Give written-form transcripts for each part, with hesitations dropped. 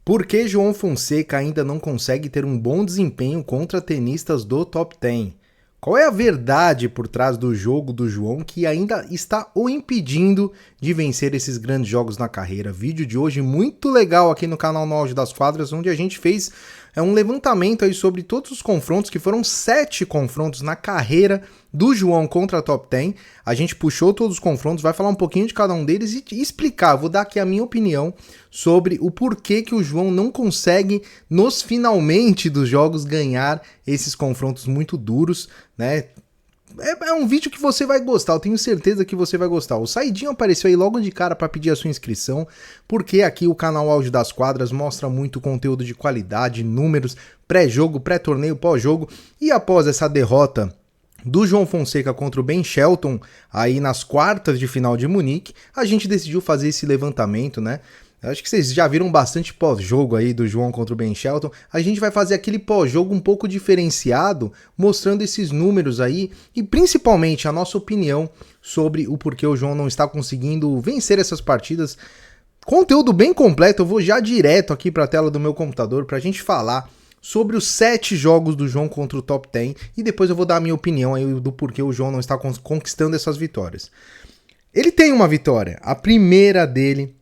Por que João Fonseca ainda não consegue ter um bom desempenho contra tenistas do top 10? Qual é a verdade por trás do jogo do João que ainda está o impedindo de vencer esses grandes jogos na carreira? Vídeo de hoje muito legal aqui no canal No Auge das Quadras, onde a gente fez um levantamento aí sobre todos os confrontos, que foram 7 confrontos na carreira do João contra a Top 10. A gente puxou todos os confrontos, vai falar um pouquinho de cada um deles e explicar, vou dar aqui a minha opinião sobre o porquê que o João não consegue, nos finalmente dos jogos, ganhar esses confrontos muito duros, né? É um vídeo que você vai gostar, eu tenho certeza que você vai gostar. O Saidinho apareceu aí logo de cara para pedir a sua inscrição, porque aqui o canal Auge das Quadras mostra muito conteúdo de qualidade, números, pré-jogo, pré-torneio, pós-jogo. E após essa derrota do João Fonseca contra o Ben Shelton, aí nas quartas de final de Munique, a gente decidiu fazer esse levantamento, né? Acho que vocês já viram bastante pós-jogo aí do João contra o Ben Shelton. A gente vai fazer aquele pós-jogo um pouco diferenciado, mostrando esses números aí e principalmente a nossa opinião sobre o porquê o João não está conseguindo vencer essas partidas. Conteúdo bem completo, eu vou já direto aqui para a tela do meu computador para a gente falar sobre os 7 jogos do João contra o Top 10 e depois eu vou dar a minha opinião aí do porquê o João não está conquistando essas vitórias. Ele tem uma vitória, a primeira dele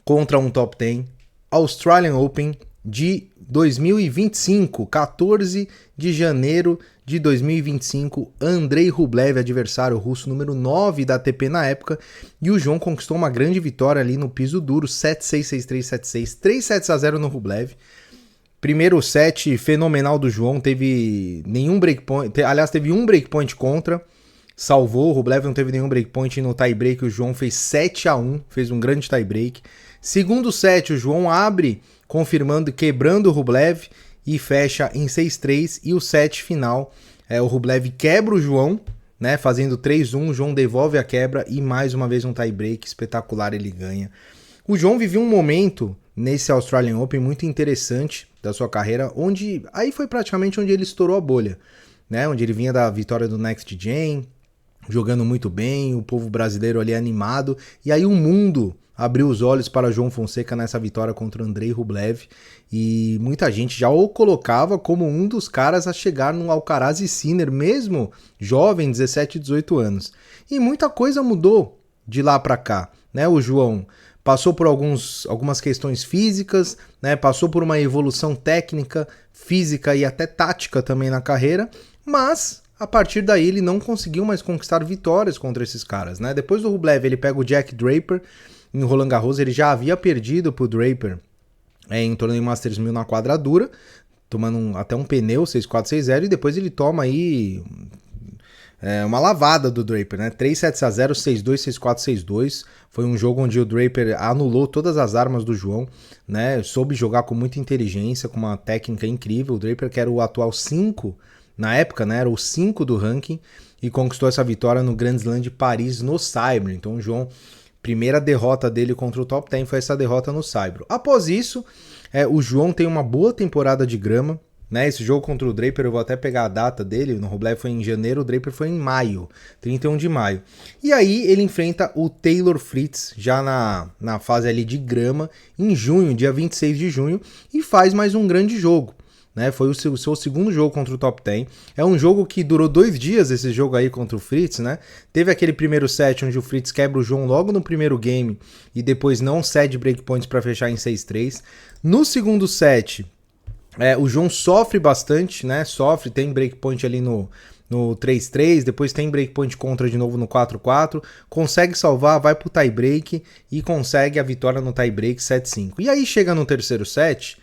contra um Top 10, Australian Open de 2025, 14 de janeiro de 2025, Andrei Rublev, adversário russo número 9 da ATP na época, e o João conquistou uma grande vitória ali no piso duro, 7-6, 6-3, 7-6, 3-7-0 no Rublev. Primeiro set fenomenal do João, teve nenhum breakpoint, aliás, teve um breakpoint contra, salvou, o Rublev não teve nenhum breakpoint no tie-break, o João fez 7-1, fez um grande tie-break. Segundo set, o João abre, confirmando, quebrando o Rublev e fecha em 6-3. E o set final, o Rublev quebra o João, né, fazendo 3-1, o João devolve a quebra e mais uma vez um tie-break espetacular, ele ganha. O João viveu um momento nesse Australian Open muito interessante da sua carreira, onde aí foi praticamente onde ele estourou a bolha, né, onde ele vinha da vitória do Next Gen, jogando muito bem, o povo brasileiro ali animado, e aí o mundo abriu os olhos para João Fonseca nessa vitória contra o Andrei Rublev, e muita gente já o colocava como um dos caras a chegar no Alcaraz e Sinner, mesmo jovem, 17, 18 anos. E muita coisa mudou de lá para cá, né? O João passou por algumas questões físicas, né? Passou por uma evolução técnica, física e até tática também na carreira, mas a partir daí ele não conseguiu mais conquistar vitórias contra esses caras, né? Depois do Rublev ele pega o Jack Draper em Roland Garros, ele já havia perdido pro Draper em torneio Masters 1000 na quadradura, tomando até um pneu 6-4, 6-0, e depois ele toma aí uma lavada do Draper, né? 3-7-0, 6-2, 6-4, 6-2. Foi um jogo onde o Draper anulou todas as armas do João, né? Soube jogar com muita inteligência, com uma técnica incrível. O Draper, que era o atual 5 na época, né? Era o 5 do ranking e conquistou essa vitória no Grand Slam de Paris no Saibro. Então o João, primeira derrota dele contra o Top 10 foi essa derrota no Saibro. Após isso, o João tem uma boa temporada de grama, né? Esse jogo contra o Draper, eu vou até pegar a data dele, no Rublev foi em janeiro, o Draper foi em maio, 31 de maio. E aí ele enfrenta o Taylor Fritz, já na fase ali de grama, em junho, dia 26 de junho, e faz mais um grande jogo. Né, foi o seu segundo jogo contra o Top 10. É um jogo que durou 2 dias, esse jogo aí contra o Fritz, né? Teve aquele primeiro set onde o Fritz quebra o João logo no primeiro game e depois não cede breakpoints para fechar em 6-3. No segundo set, o João sofre bastante, né? Tem breakpoint ali no 3-3, depois tem breakpoint contra de novo no 4-4, consegue salvar, vai pro tie break e consegue a vitória no tie break 7-5. E aí chega no terceiro set,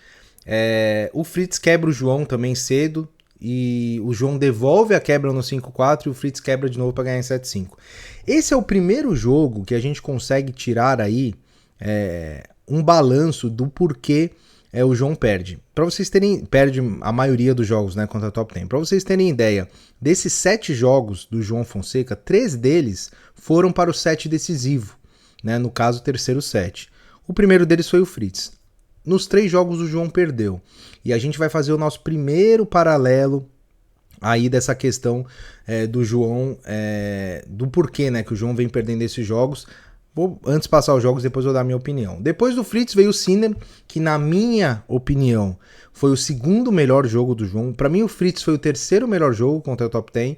o Fritz quebra o João também cedo e o João devolve a quebra no 5-4 e o Fritz quebra de novo para ganhar em 7-5. Esse é o primeiro jogo que a gente consegue tirar aí um balanço do porquê o João perde. Para vocês perde a maioria dos jogos, né, contra a Top 10. Para vocês terem ideia, desses 7 jogos do João Fonseca, 3 deles foram para o set decisivo, né, no caso o terceiro set. O primeiro deles foi o Fritz. Nos 3 jogos o João perdeu. E a gente vai fazer o nosso primeiro paralelo aí dessa questão do João, do porquê, né, que o João vem perdendo esses jogos. Vou antes passar os jogos, depois vou dar a minha opinião. Depois do Fritz veio o Sinner, que na minha opinião foi o segundo melhor jogo do João. Para mim o Fritz foi o terceiro melhor jogo contra o Top 10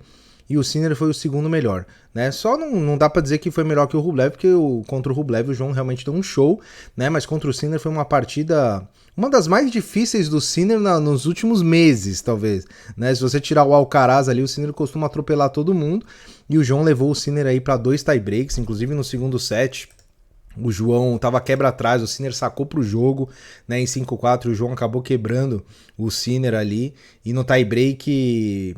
e o Sinner foi o segundo melhor, né? Só não dá para dizer que foi melhor que o Rublev, porque contra o Rublev o João realmente deu um show, né? Mas contra o Sinner foi uma partida, uma das mais difíceis do Sinner nos últimos meses, talvez, né? Se você tirar o Alcaraz ali, o Sinner costuma atropelar todo mundo, e o João levou o Sinner aí para 2 tie-breaks, inclusive no segundo set. O João tava quebra atrás, o Sinner sacou pro jogo, né, em 5-4, o João acabou quebrando o Sinner ali, e no tie-break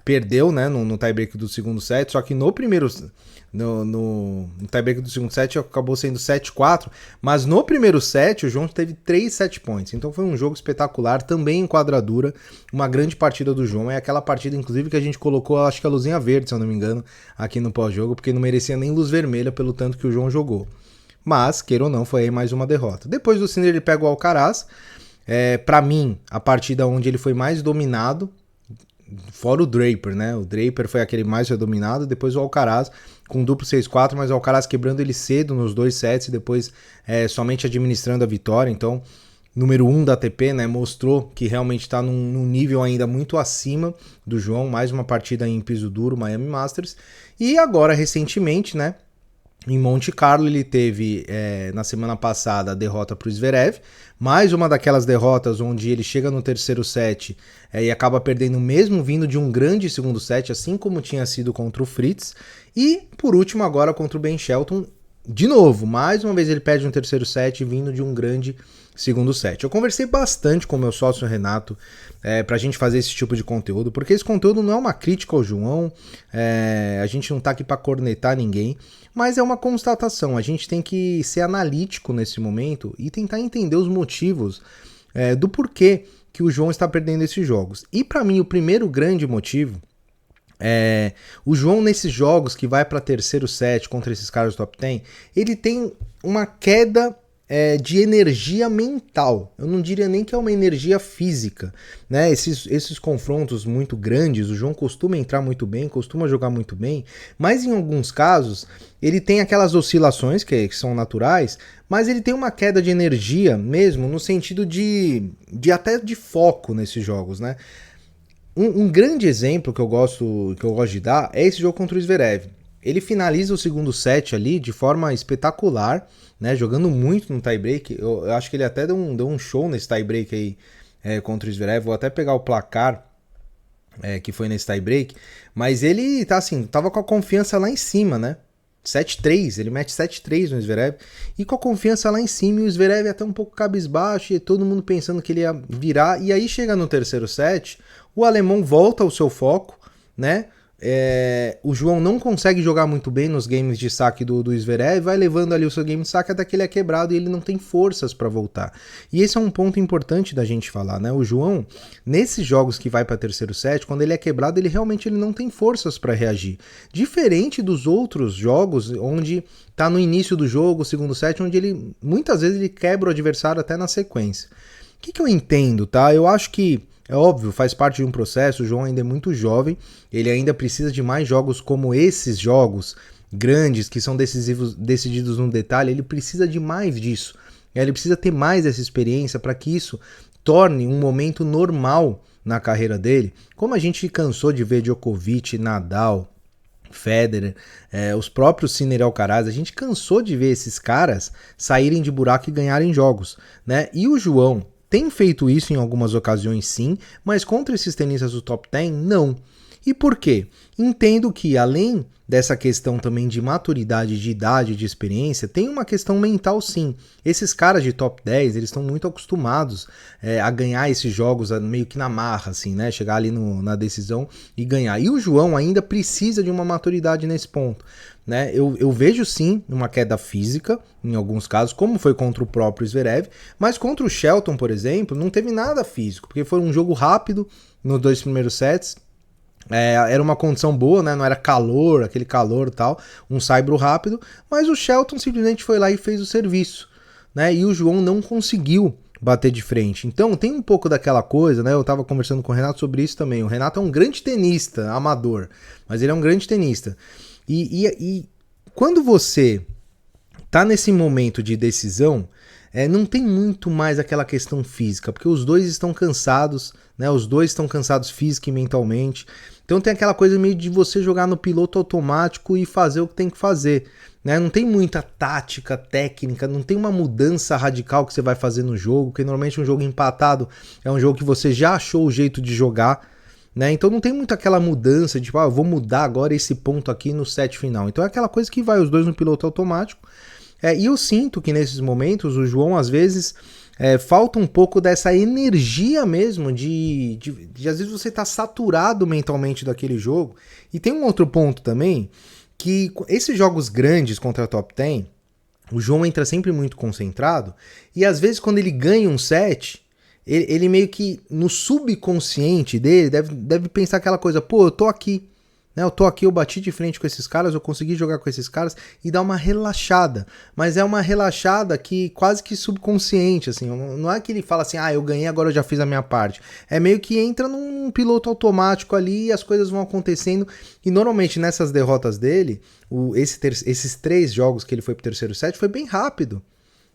perdeu, né, no tie-break do segundo set, só que no primeiro, no tie-break do segundo set acabou sendo 7-4, mas no primeiro set o João teve 3 set points, então foi um jogo espetacular, também em quadradura, uma grande partida do João, é aquela partida inclusive que a gente colocou, acho que a luzinha verde, se eu não me engano, aqui no pós-jogo, porque não merecia nem luz vermelha pelo tanto que o João jogou. Mas, queira ou não, foi aí mais uma derrota. Depois do Sinner ele pega o Alcaraz. Pra mim, a partida onde ele foi mais dominado, fora o Draper, né? O Draper foi aquele mais dominado. Depois o Alcaraz com duplo 6-4, mas o Alcaraz quebrando ele cedo nos 2 sets e depois somente administrando a vitória. Então, número 1 da ATP, né? Mostrou que realmente está num nível ainda muito acima do João. Mais uma partida em piso duro, Miami Masters. E agora, recentemente, né? Em Monte Carlo ele teve, na semana passada, a derrota para o Zverev, mais uma daquelas derrotas onde ele chega no terceiro set e acaba perdendo mesmo vindo de um grande segundo set, assim como tinha sido contra o Fritz, e por último agora contra o Ben Shelton, de novo, mais uma vez ele perde no terceiro set vindo de um grande segundo set. Eu conversei bastante com o meu sócio Renato pra gente fazer esse tipo de conteúdo, porque esse conteúdo não é uma crítica ao João, a gente não tá aqui pra cornetar ninguém, mas é uma constatação, a gente tem que ser analítico nesse momento e tentar entender os motivos do porquê que o João está perdendo esses jogos. E pra mim o primeiro grande motivo o João nesses jogos que vai para terceiro set contra esses caras do top 10, ele tem uma queda de energia mental. Eu não diria nem que é uma energia física, né? Esses confrontos muito grandes, o João costuma entrar muito bem, costuma jogar muito bem, mas em alguns casos ele tem aquelas oscilações que são naturais, mas ele tem uma queda de energia mesmo no sentido de até de foco nesses jogos, né? Um grande exemplo que eu gosto de dar é esse jogo contra o Zverev. Ele finaliza o segundo set ali de forma espetacular, né, jogando muito no tie-break. Eu acho que ele até deu um show nesse tie-break aí contra o Zverev. Vou até pegar o placar que foi nesse tie-break. Mas ele tá assim, tava com a confiança lá em cima, né? 7-3, ele mete 7-3 no Zverev, e com a confiança lá em cima, e o Zverev até um pouco cabisbaixo, e todo mundo pensando que ele ia virar, e aí chega no terceiro set, o alemão volta ao seu foco, né? O João não consegue jogar muito bem nos games de saque do Zverev, vai levando ali o seu game de saque até que ele é quebrado e ele não tem forças para voltar. E esse é um ponto importante da gente falar, né? O João, nesses jogos que vai para terceiro set, quando ele é quebrado, ele realmente não tem forças para reagir. Diferente dos outros jogos, onde tá no início do jogo, segundo set, onde ele muitas vezes ele quebra o adversário até na sequência. O que eu entendo, tá? Eu acho que é óbvio, faz parte de um processo, o João ainda é muito jovem, ele ainda precisa de mais jogos como esses jogos grandes, que são decididos no detalhe, ele precisa de mais disso. Ele precisa ter mais essa experiência para que isso torne um momento normal na carreira dele, como a gente cansou de ver Djokovic, Nadal, Federer, os próprios Sinner e Alcaraz, a gente cansou de ver esses caras saírem de buraco e ganharem jogos, né? E o João tem feito isso em algumas ocasiões sim, mas contra esses tenistas do top 10, não. E por quê? Entendo que além dessa questão também de maturidade, de idade, de experiência, tem uma questão mental sim. Esses caras de top 10, eles estão muito acostumados a ganhar esses jogos meio que na marra, assim, né? Chegar ali na decisão e ganhar. E o João ainda precisa de uma maturidade nesse ponto, né? Eu vejo sim uma queda física, em alguns casos, como foi contra o próprio Zverev, mas contra o Shelton, por exemplo, não teve nada físico, porque foi um jogo rápido nos 2 primeiros sets, era uma condição boa, né? Não era calor, aquele calor e tal, um saibro rápido, mas o Shelton simplesmente foi lá e fez o serviço, né? E o João não conseguiu bater de frente. Então tem um pouco daquela coisa, né? Eu tava conversando com o Renato sobre isso também. O Renato é um grande tenista, amador, mas ele é um grande tenista. E quando você tá nesse momento de decisão, não tem muito mais aquela questão física, porque os dois estão cansados, né? Os dois estão cansados física e mentalmente. Então tem aquela coisa meio de você jogar no piloto automático e fazer o que tem que fazer, né? Não tem muita tática, técnica, não tem uma mudança radical que você vai fazer no jogo, porque normalmente um jogo empatado é um jogo que você já achou o jeito de jogar, né? Então não tem muito aquela mudança de, eu vou mudar agora esse ponto aqui no set final. Então é aquela coisa que vai os dois no piloto automático. E eu sinto que nesses momentos o João às vezes falta um pouco dessa energia mesmo de às vezes você tá saturado mentalmente daquele jogo. E tem um outro ponto também, que esses jogos grandes contra a Top 10, o João entra sempre muito concentrado, e às vezes quando ele ganha um set, ele meio que no subconsciente dele deve pensar aquela coisa, pô, eu tô aqui, né? Eu tô aqui, eu bati de frente com esses caras, eu consegui jogar com esses caras e dar uma relaxada. Mas é uma relaxada que quase que subconsciente, assim. Não é que ele fala assim, eu ganhei, agora eu já fiz a minha parte. É meio que entra num piloto automático ali e as coisas vão acontecendo. E normalmente nessas derrotas dele, esses 3 jogos que ele foi pro terceiro set foi bem rápido.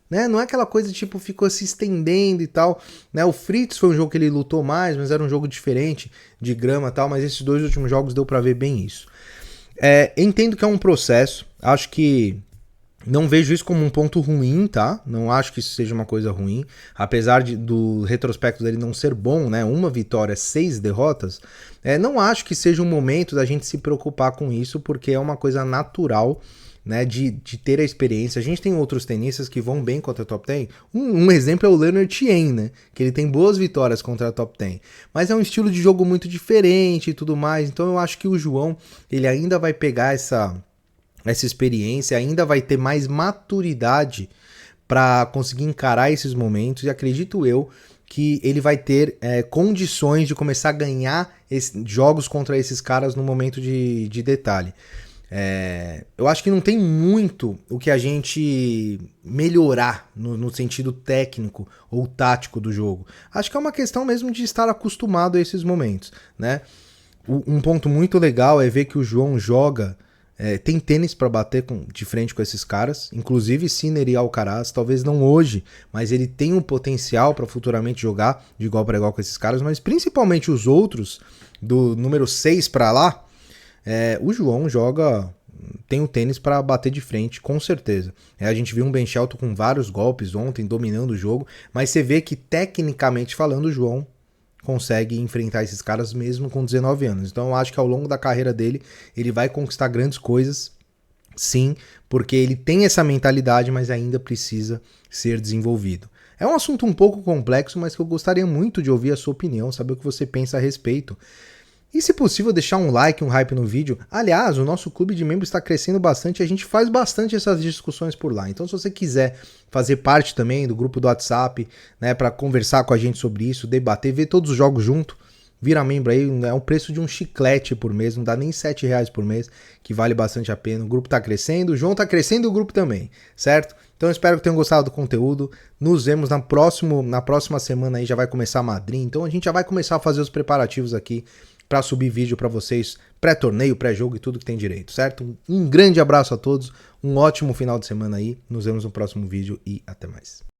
Né? Não é aquela coisa tipo, ficou se estendendo e tal, né? O Fritz foi um jogo que ele lutou mais, mas era um jogo diferente de grama e tal, mas esses 2 últimos jogos deu pra ver bem isso. Entendo que é um processo, acho que não vejo isso como um ponto ruim, tá? Não acho que isso seja uma coisa ruim, apesar do retrospecto dele não ser bom, né? 1 vitória, 6 derrotas, não acho que seja um momento da gente se preocupar com isso, porque é uma coisa natural, né, de ter a experiência. A gente tem outros tenistas que vão bem contra a Top 10. Um exemplo é o Leonard Chien, né, que ele tem boas vitórias contra a Top 10. Mas é um estilo de jogo muito diferente e tudo mais. Então eu acho que o João, ele ainda vai pegar essa experiência, ainda vai ter mais maturidade para conseguir encarar esses momentos. E acredito eu que ele vai ter condições de começar a ganhar jogos contra esses caras no momento de detalhe. Eu acho que não tem muito o que a gente melhorar no sentido técnico ou tático do jogo. Acho que é uma questão mesmo de estar acostumado a esses momentos, né? Um ponto muito legal é ver que o João joga, tem tênis para bater de frente com esses caras, inclusive Sinner e Alcaraz, talvez não hoje, mas ele tem um potencial para futuramente jogar de igual para igual com esses caras, mas principalmente os outros, do número 6 para lá, o João tem o tênis para bater de frente, com certeza. A gente viu um Ben Shelton com vários golpes ontem, dominando o jogo, mas você vê que, tecnicamente falando, o João consegue enfrentar esses caras mesmo com 19 anos. Então eu acho que ao longo da carreira dele, ele vai conquistar grandes coisas, sim, porque ele tem essa mentalidade, mas ainda precisa ser desenvolvido. É um assunto um pouco complexo, mas que eu gostaria muito de ouvir a sua opinião, saber o que você pensa a respeito. E se possível deixar um like, um hype no vídeo. Aliás, o nosso clube de membros está crescendo bastante e a gente faz bastante essas discussões por lá. Então se você quiser fazer parte também do grupo do WhatsApp, né, para conversar com a gente sobre isso, debater, ver todos os jogos junto, vira membro aí, é o preço de um chiclete por mês, não dá nem R$7 por mês, que vale bastante a pena. O grupo está crescendo, o João está crescendo e o grupo também, certo? Então eu espero que tenham gostado do conteúdo. Nos vemos na próxima semana aí, já vai começar a madrinha, então a gente já vai começar a fazer os preparativos aqui para subir vídeo para vocês, pré-torneio, pré-jogo e tudo que tem direito, certo? Um grande abraço a todos, um ótimo final de semana aí, nos vemos no próximo vídeo e até mais.